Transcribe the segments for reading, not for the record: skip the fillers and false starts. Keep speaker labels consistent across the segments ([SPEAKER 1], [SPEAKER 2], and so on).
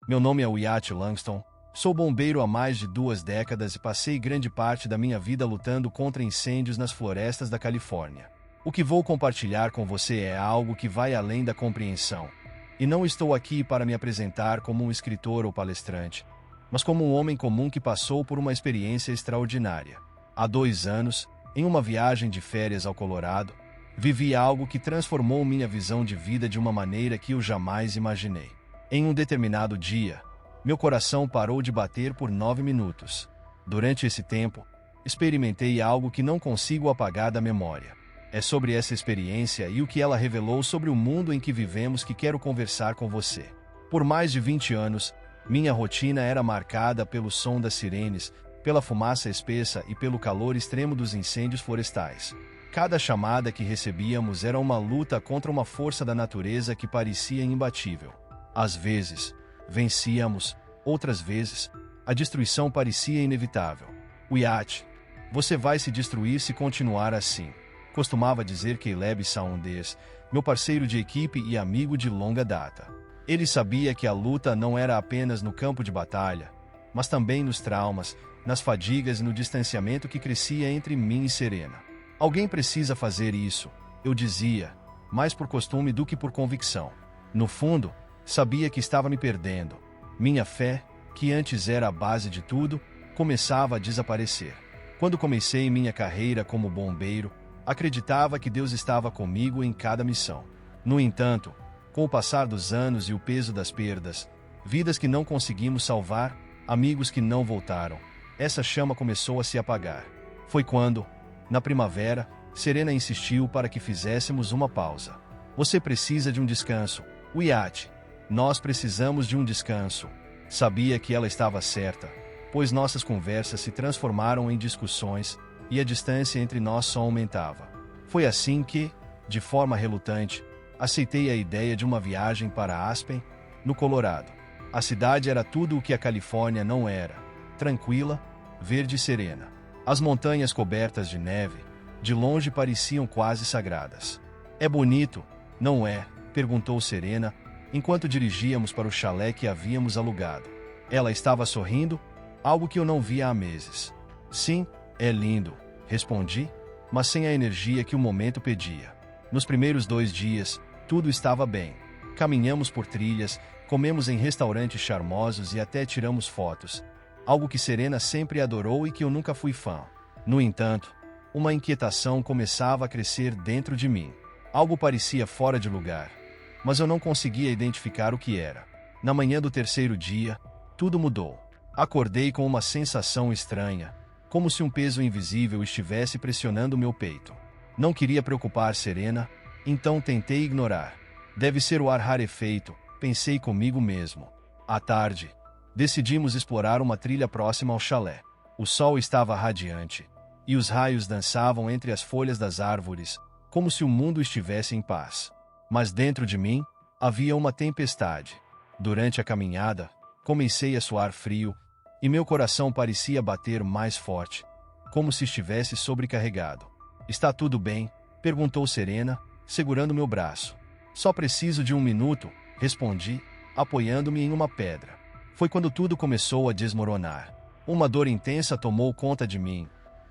[SPEAKER 1] Meu nome é Wyatt Langston, sou bombeiro há mais de 2 décadas e passei grande parte da minha vida lutando contra incêndios nas florestas da Califórnia. O que vou compartilhar com você é algo que vai além da compreensão. E não estou aqui para me apresentar como um escritor ou palestrante, mas como um homem comum que passou por uma experiência extraordinária. Há 2 anos, em uma viagem de férias ao Colorado, vivi algo que transformou minha visão de vida de uma maneira que eu jamais imaginei. Em um determinado dia, meu coração parou de bater por 9 minutos. Durante esse tempo, experimentei algo que não consigo apagar da memória. É sobre essa experiência e o que ela revelou sobre o mundo em que vivemos que quero conversar com você. Por mais de 20 anos, minha rotina era marcada pelo som das sirenes, pela fumaça espessa e pelo calor extremo dos incêndios florestais. Cada chamada que recebíamos era uma luta contra uma força da natureza que parecia imbatível. Às vezes, vencíamos, outras vezes, a destruição parecia inevitável. Wyatt, você vai se destruir se continuar assim, costumava dizer Caleb Saunders, meu parceiro de equipe e amigo de longa data. Ele sabia que a luta não era apenas no campo de batalha, mas também nos traumas, nas fadigas e no distanciamento que crescia entre mim e Serena. Alguém precisa fazer isso, eu dizia, mais por costume do que por convicção. No fundo, sabia que estava me perdendo. Minha fé, que antes era a base de tudo, começava a desaparecer. Quando comecei minha carreira como bombeiro, acreditava que Deus estava comigo em cada missão. No entanto, com o passar dos anos e o peso das perdas, vidas que não conseguimos salvar, amigos que não voltaram, essa chama começou a se apagar. Foi quando, na primavera, Serena insistiu para que fizéssemos uma pausa. Você precisa de um descanso, Wyatt. Nós precisamos de um descanso. Sabia que ela estava certa, pois nossas conversas se transformaram em discussões e a distância entre nós só aumentava. Foi assim que, de forma relutante, aceitei a ideia de uma viagem para Aspen, no Colorado. A cidade era tudo o que a Califórnia não era: tranquila, verde e serena. As montanhas cobertas de neve, de longe pareciam quase sagradas. É bonito, não é? Perguntou Serena, enquanto dirigíamos para o chalé que havíamos alugado. Ela estava sorrindo, algo que eu não via há meses. Sim, é lindo, respondi, mas sem a energia que o momento pedia. Nos primeiros 2 dias, tudo estava bem. Caminhamos por trilhas, comemos em restaurantes charmosos e até tiramos fotos, algo que Serena sempre adorou e que eu nunca fui fã. No entanto, uma inquietação começava a crescer dentro de mim. Algo parecia fora de lugar, mas eu não conseguia identificar o que era. Na manhã do 3º dia, tudo mudou. Acordei com uma sensação estranha, como se um peso invisível estivesse pressionando meu peito. Não queria preocupar Serena, então tentei ignorar. Deve ser o ar rarefeito, pensei comigo mesmo. À tarde, decidimos explorar uma trilha próxima ao chalé. O sol estava radiante, e os raios dançavam entre as folhas das árvores, como se o mundo estivesse em paz. Mas dentro de mim, havia uma tempestade. Durante a caminhada, comecei a suar frio, e meu coração parecia bater mais forte, como se estivesse sobrecarregado. Está tudo bem? Perguntou Serena, segurando meu braço. Só preciso de 1 minuto, respondi, apoiando-me em uma pedra. Foi quando tudo começou a desmoronar. Uma dor intensa tomou conta de mim,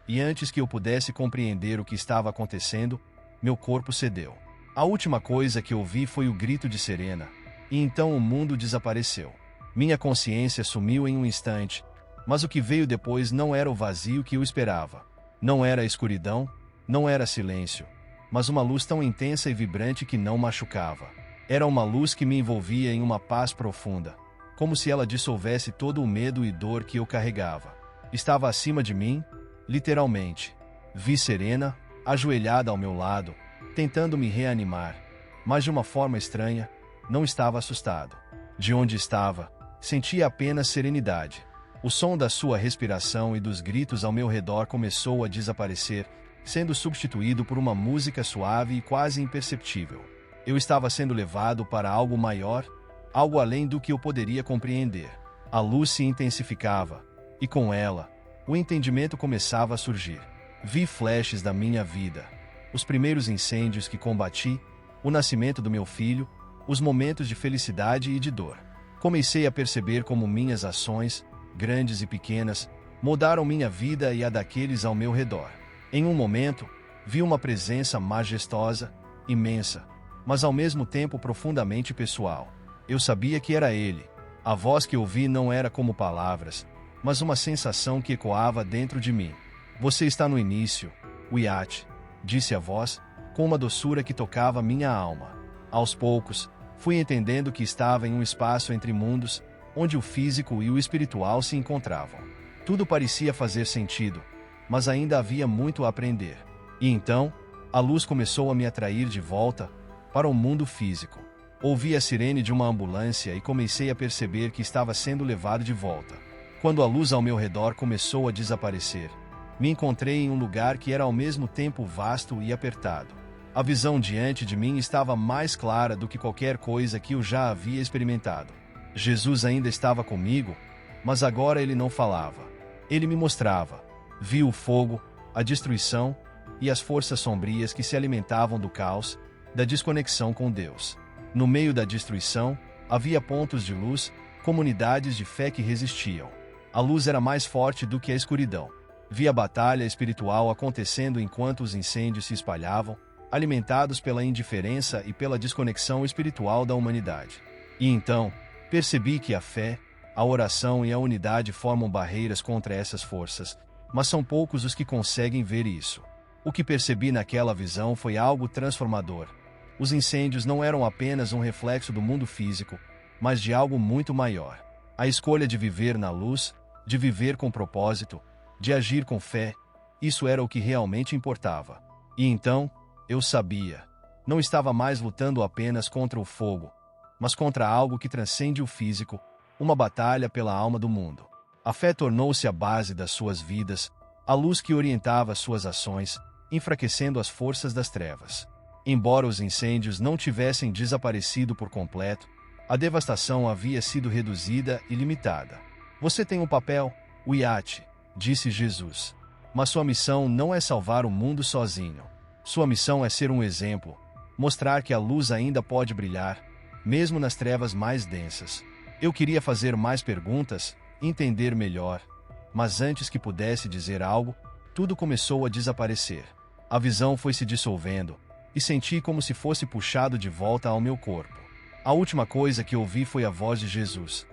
[SPEAKER 1] e antes que eu pudesse compreender o que estava acontecendo, meu corpo cedeu. A última coisa que ouvi foi o grito de Serena, e então o mundo desapareceu. Minha consciência sumiu em um instante, mas o que veio depois não era o vazio que eu esperava. Não era a escuridão, não era silêncio, mas uma luz tão intensa e vibrante que não machucava. Era uma luz que me envolvia em uma paz profunda, como se ela dissolvesse todo o medo e dor que eu carregava. Estava acima de mim, literalmente. Vi Serena, ajoelhada ao meu lado, tentando me reanimar, mas de uma forma estranha, não estava assustado. De onde estava, sentia apenas serenidade. O som da sua respiração e dos gritos ao meu redor começou a desaparecer, sendo substituído por uma música suave e quase imperceptível. Eu estava sendo levado para algo maior, algo além do que eu poderia compreender. A luz se intensificava, e com ela, o entendimento começava a surgir. Vi flashes da minha vida, os primeiros incêndios que combati, o nascimento do meu filho, os momentos de felicidade e de dor. Comecei a perceber como minhas ações, grandes e pequenas, mudaram minha vida e a daqueles ao meu redor. Em um momento, vi uma presença majestosa, imensa, mas ao mesmo tempo profundamente pessoal. Eu sabia que era ele. A voz que ouvi não era como palavras, mas uma sensação que ecoava dentro de mim. Você está no início, Wyatt, disse a voz, com uma doçura que tocava minha alma. Aos poucos, fui entendendo que estava em um espaço entre mundos, onde o físico e o espiritual se encontravam. Tudo parecia fazer sentido, mas ainda havia muito a aprender. E então, a luz começou a me atrair de volta para o mundo físico. Ouvi a sirene de uma ambulância e comecei a perceber que estava sendo levado de volta. Quando a luz ao meu redor começou a desaparecer, me encontrei em um lugar que era ao mesmo tempo vasto e apertado. A visão diante de mim estava mais clara do que qualquer coisa que eu já havia experimentado. Jesus ainda estava comigo, mas agora ele não falava. Ele me mostrava. Vi o fogo, a destruição e as forças sombrias que se alimentavam do caos, da desconexão com Deus. No meio da destruição, havia pontos de luz, comunidades de fé que resistiam. A luz era mais forte do que a escuridão. Vi a batalha espiritual acontecendo enquanto os incêndios se espalhavam, alimentados pela indiferença e pela desconexão espiritual da humanidade. E então, percebi que a fé, a oração e a unidade formam barreiras contra essas forças, mas são poucos os que conseguem ver isso. O que percebi naquela visão foi algo transformador. Os incêndios não eram apenas um reflexo do mundo físico, mas de algo muito maior. A escolha de viver na luz, de viver com propósito, de agir com fé, isso era o que realmente importava. E então, eu sabia. Não estava mais lutando apenas contra o fogo, mas contra algo que transcende o físico, uma batalha pela alma do mundo. A fé tornou-se a base das suas vidas, a luz que orientava suas ações, enfraquecendo as forças das trevas. Embora os incêndios não tivessem desaparecido por completo, a devastação havia sido reduzida e limitada. Você tem um papel, Wyatt, disse Jesus. Mas sua missão não é salvar o mundo sozinho. Sua missão é ser um exemplo, mostrar que a luz ainda pode brilhar, mesmo nas trevas mais densas. Eu queria fazer mais perguntas, entender melhor, mas antes que pudesse dizer algo, tudo começou a desaparecer. A visão foi se dissolvendo, e senti como se fosse puxado de volta ao meu corpo. A última coisa que ouvi foi a voz de Jesus.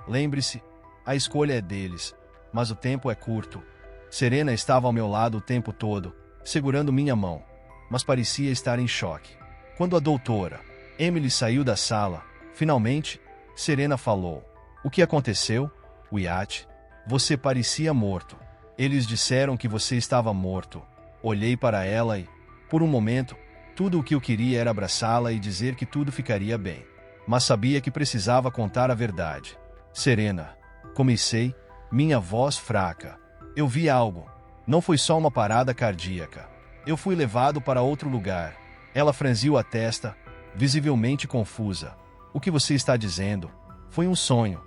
[SPEAKER 1] Lembre-se, a escolha é deles, mas o tempo é curto. Serena estava ao meu lado o tempo todo, segurando minha mão, mas parecia estar em choque. Quando a doutora Emily saiu da sala, finalmente, Serena falou. O que aconteceu, Wyatt? Você parecia morto. Eles disseram que você estava morto. Olhei para ela e, por um momento, tudo o que eu queria era abraçá-la e dizer que tudo ficaria bem. Mas sabia que precisava contar a verdade. Serena, comecei, minha voz fraca. Eu vi algo. Não foi só uma parada cardíaca. Eu fui levado para outro lugar. Ela franziu a testa, visivelmente confusa. O que você está dizendo? Foi um sonho.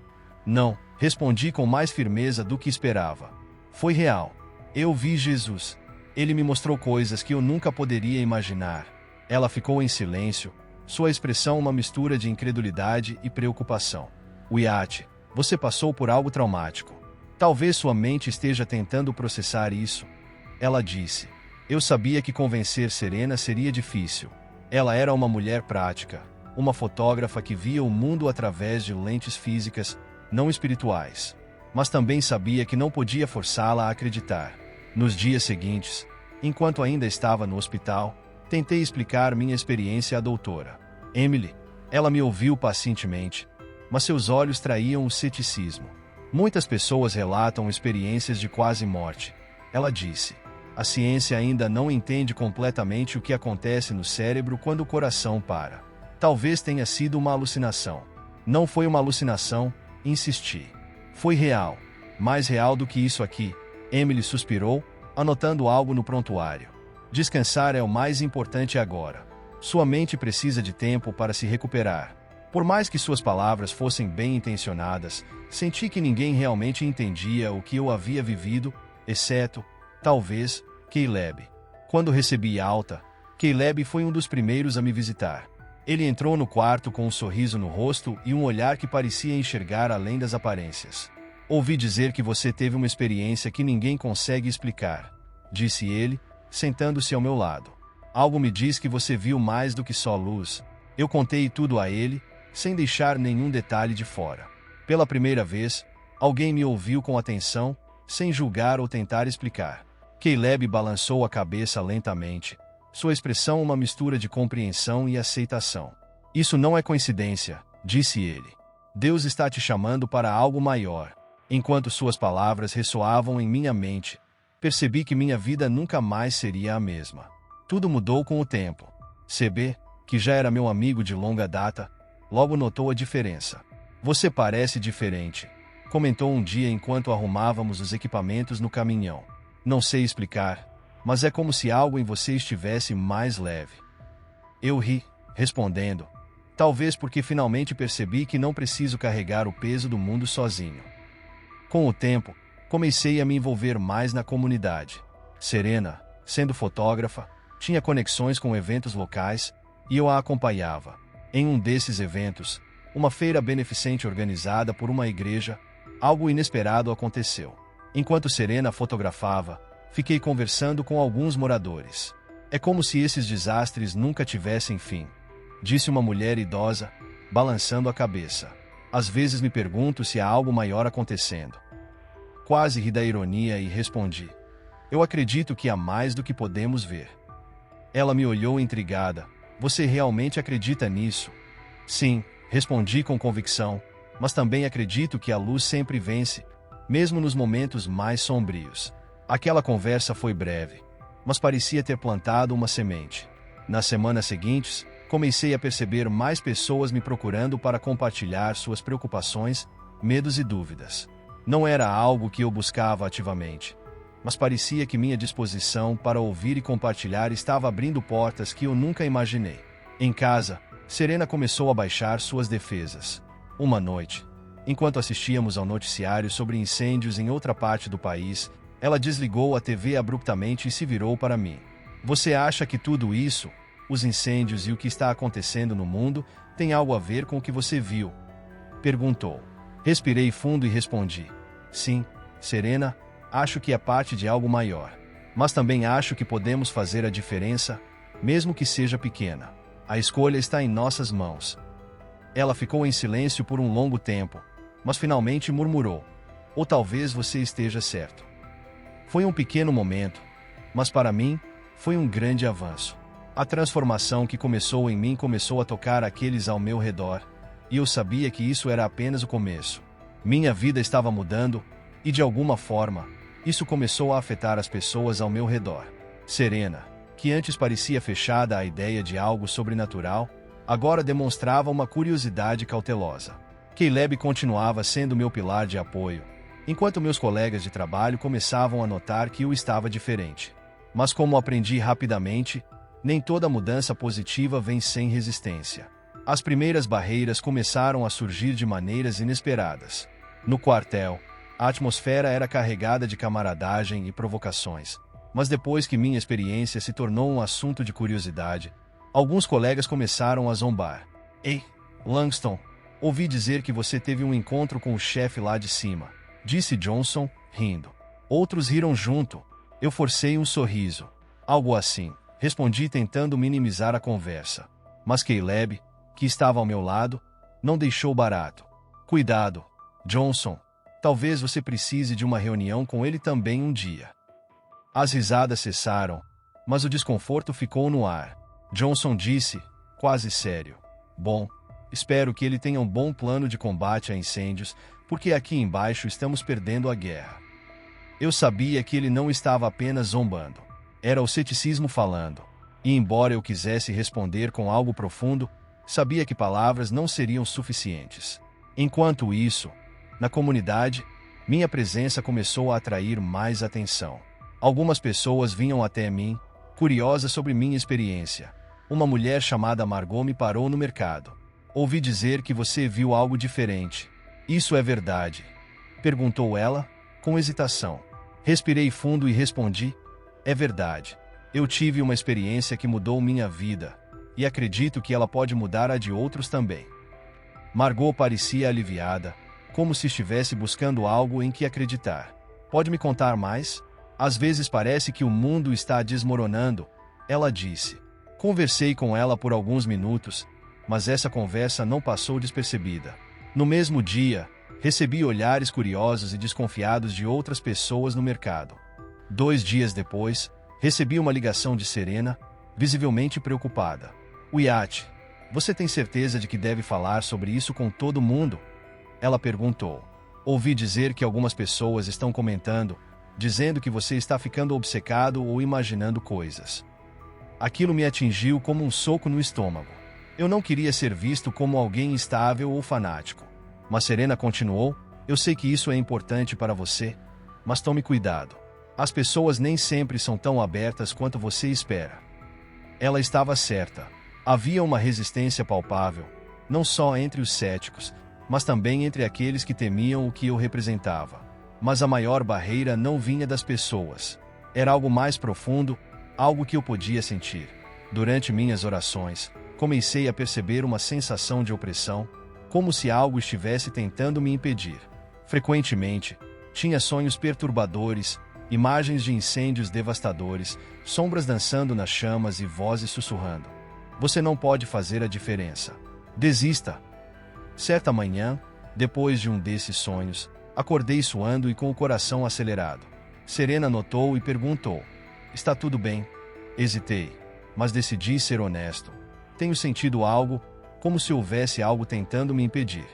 [SPEAKER 1] Não, respondi com mais firmeza do que esperava. Foi real. Eu vi Jesus. Ele me mostrou coisas que eu nunca poderia imaginar. Ela ficou em silêncio, sua expressão uma mistura de incredulidade e preocupação. Wyatt, você passou por algo traumático. Talvez sua mente esteja tentando processar isso. Ela disse. Eu sabia que convencer Serena seria difícil. Ela era uma mulher prática, uma fotógrafa que via o mundo através de lentes físicas, não espirituais. Mas também sabia que não podia forçá-la a acreditar. Nos dias seguintes, enquanto ainda estava no hospital, tentei explicar minha experiência à doutora Emily. Ela me ouviu pacientemente, mas seus olhos traíam o ceticismo. Muitas pessoas relatam experiências de quase morte. Ela disse. A ciência ainda não entende completamente o que acontece no cérebro quando o coração para. Talvez tenha sido uma alucinação. Não foi uma alucinação, insisti. Foi real. Mais real do que isso aqui. Emily suspirou, anotando algo no prontuário. Descansar é o mais importante agora. Sua mente precisa de tempo para se recuperar. Por mais que suas palavras fossem bem intencionadas, senti que ninguém realmente entendia o que eu havia vivido, exceto, talvez, Caleb. Quando recebi alta, Caleb foi um dos primeiros a me visitar. Ele entrou no quarto com um sorriso no rosto e um olhar que parecia enxergar além das aparências. Ouvi dizer que você teve uma experiência que ninguém consegue explicar, disse ele, sentando-se ao meu lado. Algo me diz que você viu mais do que só luz. Eu contei tudo a ele, sem deixar nenhum detalhe de fora. Pela primeira vez, alguém me ouviu com atenção, sem julgar ou tentar explicar. Caleb balançou a cabeça lentamente, sua expressão uma mistura de compreensão e aceitação. Isso não é coincidência, disse ele. Deus está te chamando para algo maior. Enquanto suas palavras ressoavam em minha mente, percebi que minha vida nunca mais seria a mesma. Tudo mudou com o tempo. CB, que já era meu amigo de longa data, logo notou a diferença. Você parece diferente, comentou um dia enquanto arrumávamos os equipamentos no caminhão. Não sei explicar, mas é como se algo em você estivesse mais leve. Eu ri, respondendo, talvez porque finalmente percebi que não preciso carregar o peso do mundo sozinho. Com o tempo, comecei a me envolver mais na comunidade. Serena, sendo fotógrafa, tinha conexões com eventos locais e eu a acompanhava. Em um desses eventos, uma feira beneficente organizada por uma igreja, algo inesperado aconteceu. Enquanto Serena fotografava, fiquei conversando com alguns moradores. É como se esses desastres nunca tivessem fim, disse uma mulher idosa, balançando a cabeça. Às vezes me pergunto se há algo maior acontecendo. Quase ri da ironia e respondi. Eu acredito que há mais do que podemos ver. Ela me olhou intrigada. Você realmente acredita nisso? Sim, respondi com convicção, mas também acredito que a luz sempre vence, mesmo nos momentos mais sombrios. Aquela conversa foi breve, mas parecia ter plantado uma semente. Nas semanas seguintes, comecei a perceber mais pessoas me procurando para compartilhar suas preocupações, medos e dúvidas. Não era algo que eu buscava ativamente, mas parecia que minha disposição para ouvir e compartilhar estava abrindo portas que eu nunca imaginei. Em casa, Serena começou a baixar suas defesas. Uma noite, enquanto assistíamos ao noticiário sobre incêndios em outra parte do país, ela desligou a TV abruptamente e se virou para mim. Você acha que tudo isso, os incêndios e o que está acontecendo no mundo, tem algo a ver com o que você viu? Perguntou. Respirei fundo e respondi. Sim, Serena, acho que é parte de algo maior. Mas também acho que podemos fazer a diferença, mesmo que seja pequena. A escolha está em nossas mãos. Ela ficou em silêncio por um longo tempo, mas finalmente murmurou. Ou talvez você esteja certo. Foi um pequeno momento, mas para mim, foi um grande avanço. A transformação que começou em mim começou a tocar aqueles ao meu redor, e eu sabia que isso era apenas o começo. Minha vida estava mudando, e de alguma forma, isso começou a afetar as pessoas ao meu redor. Serena, que antes parecia fechada à ideia de algo sobrenatural, agora demonstrava uma curiosidade cautelosa. Caleb continuava sendo meu pilar de apoio, enquanto meus colegas de trabalho começavam a notar que eu estava diferente. Mas como aprendi rapidamente, nem toda mudança positiva vem sem resistência. As primeiras barreiras começaram a surgir de maneiras inesperadas. No quartel, a atmosfera era carregada de camaradagem e provocações. Mas depois que minha experiência se tornou um assunto de curiosidade, alguns colegas começaram a zombar. Ei, Langston, ouvi dizer que você teve um encontro com o chefe lá de cima, disse Johnson, rindo. Outros riram junto. Eu forcei um sorriso. Algo assim, respondi tentando minimizar a conversa. Mas Caleb, que estava ao meu lado, não deixou barato. Cuidado, Johnson. Talvez você precise de uma reunião com ele também um dia. As risadas cessaram, mas o desconforto ficou no ar. Johnson disse, quase sério. Bom, espero que ele tenha um bom plano de combate a incêndios, porque aqui embaixo estamos perdendo a guerra. Eu sabia que ele não estava apenas zombando. Era o ceticismo falando. E embora eu quisesse responder com algo profundo, sabia que palavras não seriam suficientes. Enquanto isso, na comunidade, minha presença começou a atrair mais atenção. Algumas pessoas vinham até mim, curiosas sobre minha experiência. Uma mulher chamada Margot me parou no mercado. Ouvi dizer que você viu algo diferente. Isso é verdade? Perguntou ela, com hesitação. Respirei fundo e respondi, é verdade. Eu tive uma experiência que mudou minha vida. e acredito que ela pode mudar a de outros também. Margot parecia aliviada, como se estivesse buscando algo em que acreditar. Pode me contar mais? Às vezes parece que o mundo está desmoronando, ela disse. Conversei com ela por alguns minutos, mas essa conversa não passou despercebida. No mesmo dia, recebi olhares curiosos e desconfiados de outras pessoas no mercado. 2 dias depois, recebi uma ligação de Serena, visivelmente preocupada. Wyatt, você tem certeza de que deve falar sobre isso com todo mundo? Ela perguntou. Ouvi dizer que algumas pessoas estão comentando, dizendo que você está ficando obcecado ou imaginando coisas. Aquilo me atingiu como um soco no estômago. Eu não queria ser visto como alguém instável ou fanático. Mas Serena continuou, eu sei que isso é importante para você, mas tome cuidado. As pessoas nem sempre são tão abertas quanto você espera. Ela estava certa. Havia uma resistência palpável, não só entre os céticos, mas também entre aqueles que temiam o que eu representava. Mas a maior barreira não vinha das pessoas. Era algo mais profundo, algo que eu podia sentir. Durante minhas orações, comecei a perceber uma sensação de opressão, como se algo estivesse tentando me impedir. Frequentemente, tinha sonhos perturbadores, imagens de incêndios devastadores, sombras dançando nas chamas e vozes sussurrando. Você não pode fazer a diferença. Desista. Certa manhã, depois de um desses sonhos, acordei suando e com o coração acelerado. Serena notou e perguntou: está tudo bem? Hesitei, mas decidi ser honesto. Tenho sentido algo, como se houvesse algo tentando me impedir.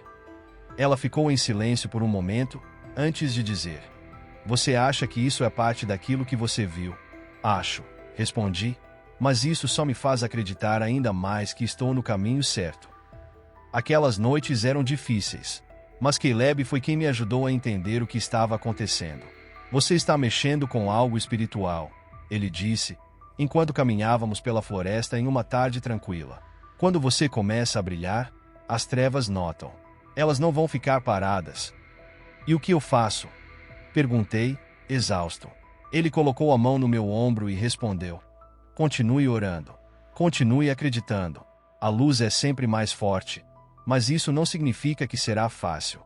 [SPEAKER 1] Ela ficou em silêncio por um momento, antes de dizer: você acha que isso é parte daquilo que você viu? Acho, respondi, mas isso só me faz acreditar ainda mais que estou no caminho certo. Aquelas noites eram difíceis, mas Caleb foi quem me ajudou a entender o que estava acontecendo. Você está mexendo com algo espiritual, ele disse, enquanto caminhávamos pela floresta em uma tarde tranquila. Quando você começa a brilhar, as trevas notam. Elas não vão ficar paradas. E o que eu faço? Perguntei, exausto. Ele colocou a mão no meu ombro e respondeu: continue orando. Continue acreditando. A luz é sempre mais forte, mas isso não significa que será fácil.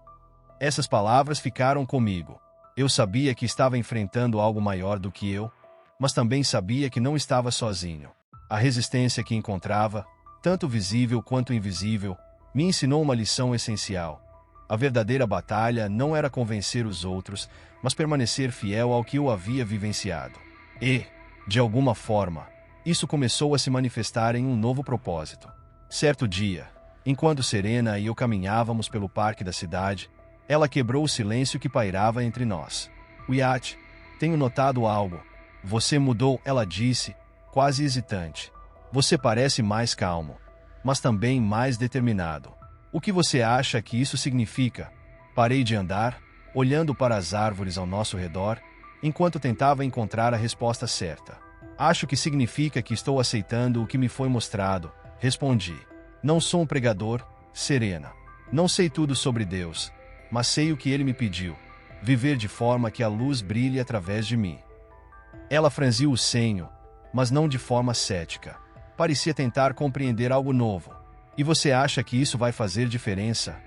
[SPEAKER 1] Essas palavras ficaram comigo. Eu sabia que estava enfrentando algo maior do que eu, mas também sabia que não estava sozinho. A resistência que encontrava, tanto visível quanto invisível, me ensinou uma lição essencial. A verdadeira batalha não era convencer os outros, mas permanecer fiel ao que eu havia vivenciado. E, de alguma forma, isso começou a se manifestar em um novo propósito. Certo dia, enquanto Serena e eu caminhávamos pelo parque da cidade, ela quebrou o silêncio que pairava entre nós. Wyatt, tenho notado algo. Você mudou, ela disse, quase hesitante. Você parece mais calmo, mas também mais determinado. O que você acha que isso significa? Parei de andar, olhando para as árvores ao nosso redor, enquanto tentava encontrar a resposta certa. Acho que significa que estou aceitando o que me foi mostrado, respondi. Não sou um pregador, Serena. Não sei tudo sobre Deus, mas sei o que ele me pediu: viver de forma que a luz brilhe através de mim. Ela franziu o senho, mas não de forma cética. Parecia tentar compreender algo novo. E você acha que isso vai fazer diferença?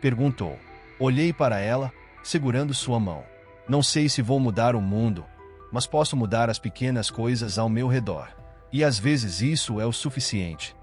[SPEAKER 1] Perguntou. Olhei para ela, segurando sua mão. Não sei se vou mudar o mundo, mas posso mudar as pequenas coisas ao meu redor. E às vezes isso é o suficiente.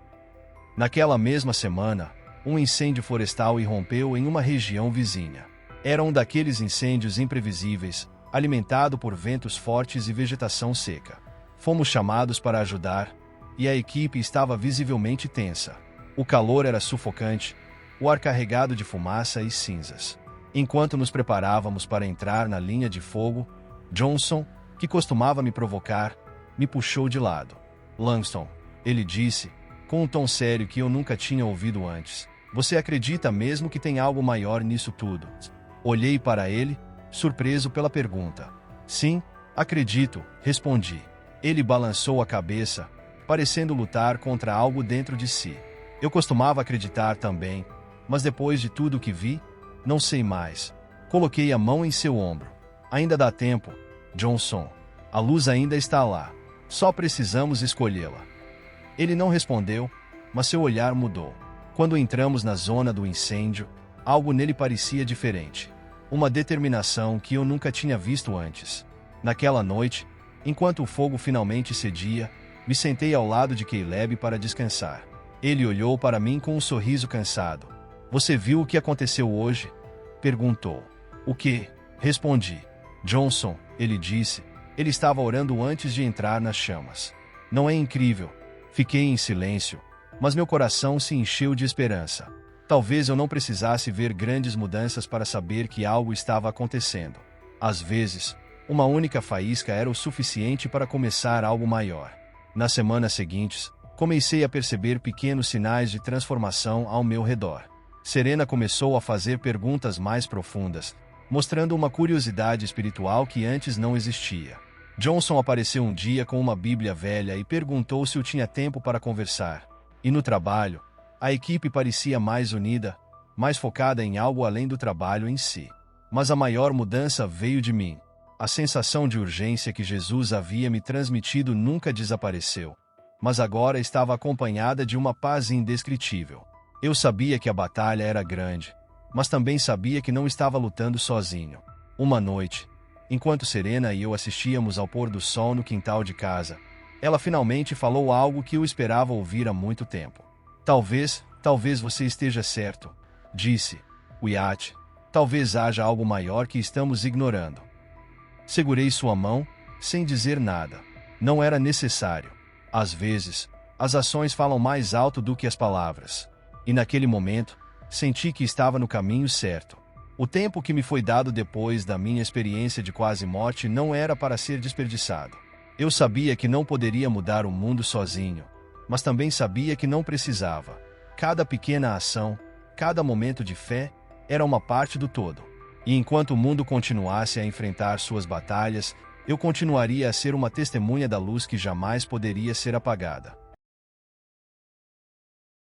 [SPEAKER 1] Naquela mesma semana, um incêndio florestal irrompeu em uma região vizinha. Era um daqueles incêndios imprevisíveis, alimentado por ventos fortes e vegetação seca. Fomos chamados para ajudar, e a equipe estava visivelmente tensa. O calor era sufocante, o ar carregado de fumaça e cinzas. Enquanto nos preparávamos para entrar na linha de fogo, Johnson, que costumava me provocar, me puxou de lado. Langston, ele disse, com um tom sério que eu nunca tinha ouvido antes. Você acredita mesmo que tem algo maior nisso tudo? Olhei para ele, surpreso pela pergunta. Sim, acredito, respondi. Ele balançou a cabeça, parecendo lutar contra algo dentro de si. Eu costumava acreditar também, mas depois de tudo o que vi, não sei mais. Coloquei a mão em seu ombro. Ainda dá tempo, Johnson. A luz ainda está lá. Só precisamos escolhê-la. Ele não respondeu, mas seu olhar mudou. Quando entramos na zona do incêndio, algo nele parecia diferente. Uma determinação que eu nunca tinha visto antes. Naquela noite, enquanto o fogo finalmente cedia, me sentei ao lado de Caleb para descansar. Ele olhou para mim com um sorriso cansado. Você viu o que aconteceu hoje? Perguntou. O quê? Respondi. Johnson, ele disse. Ele estava orando antes de entrar nas chamas. Não é incrível? Fiquei em silêncio, mas meu coração se encheu de esperança. Talvez eu não precisasse ver grandes mudanças para saber que algo estava acontecendo. Às vezes, uma única faísca era o suficiente para começar algo maior. Nas semanas seguintes, comecei a perceber pequenos sinais de transformação ao meu redor. Serena começou a fazer perguntas mais profundas, mostrando uma curiosidade espiritual que antes não existia. Johnson apareceu um dia com uma Bíblia velha e perguntou se eu tinha tempo para conversar. E no trabalho, a equipe parecia mais unida, mais focada em algo além do trabalho em si. Mas a maior mudança veio de mim. A sensação de urgência que Jesus havia me transmitido nunca desapareceu, mas agora estava acompanhada de uma paz indescritível. Eu sabia que a batalha era grande, mas também sabia que não estava lutando sozinho. Uma noite, enquanto Serena e eu assistíamos ao pôr do sol no quintal de casa, ela finalmente falou algo que eu esperava ouvir há muito tempo. Talvez você esteja certo, disse. Wyatt, talvez haja algo maior que estamos ignorando. Segurei sua mão, sem dizer nada. Não era necessário. Às vezes, as ações falam mais alto do que as palavras. E naquele momento, senti que estava no caminho certo. O tempo que me foi dado depois da minha experiência de quase morte não era para ser desperdiçado. Eu sabia que não poderia mudar o mundo sozinho, mas também sabia que não precisava. Cada pequena ação, cada momento de fé, era uma parte do todo. E enquanto o mundo continuasse a enfrentar suas batalhas, eu continuaria a ser uma testemunha da luz que jamais poderia ser apagada.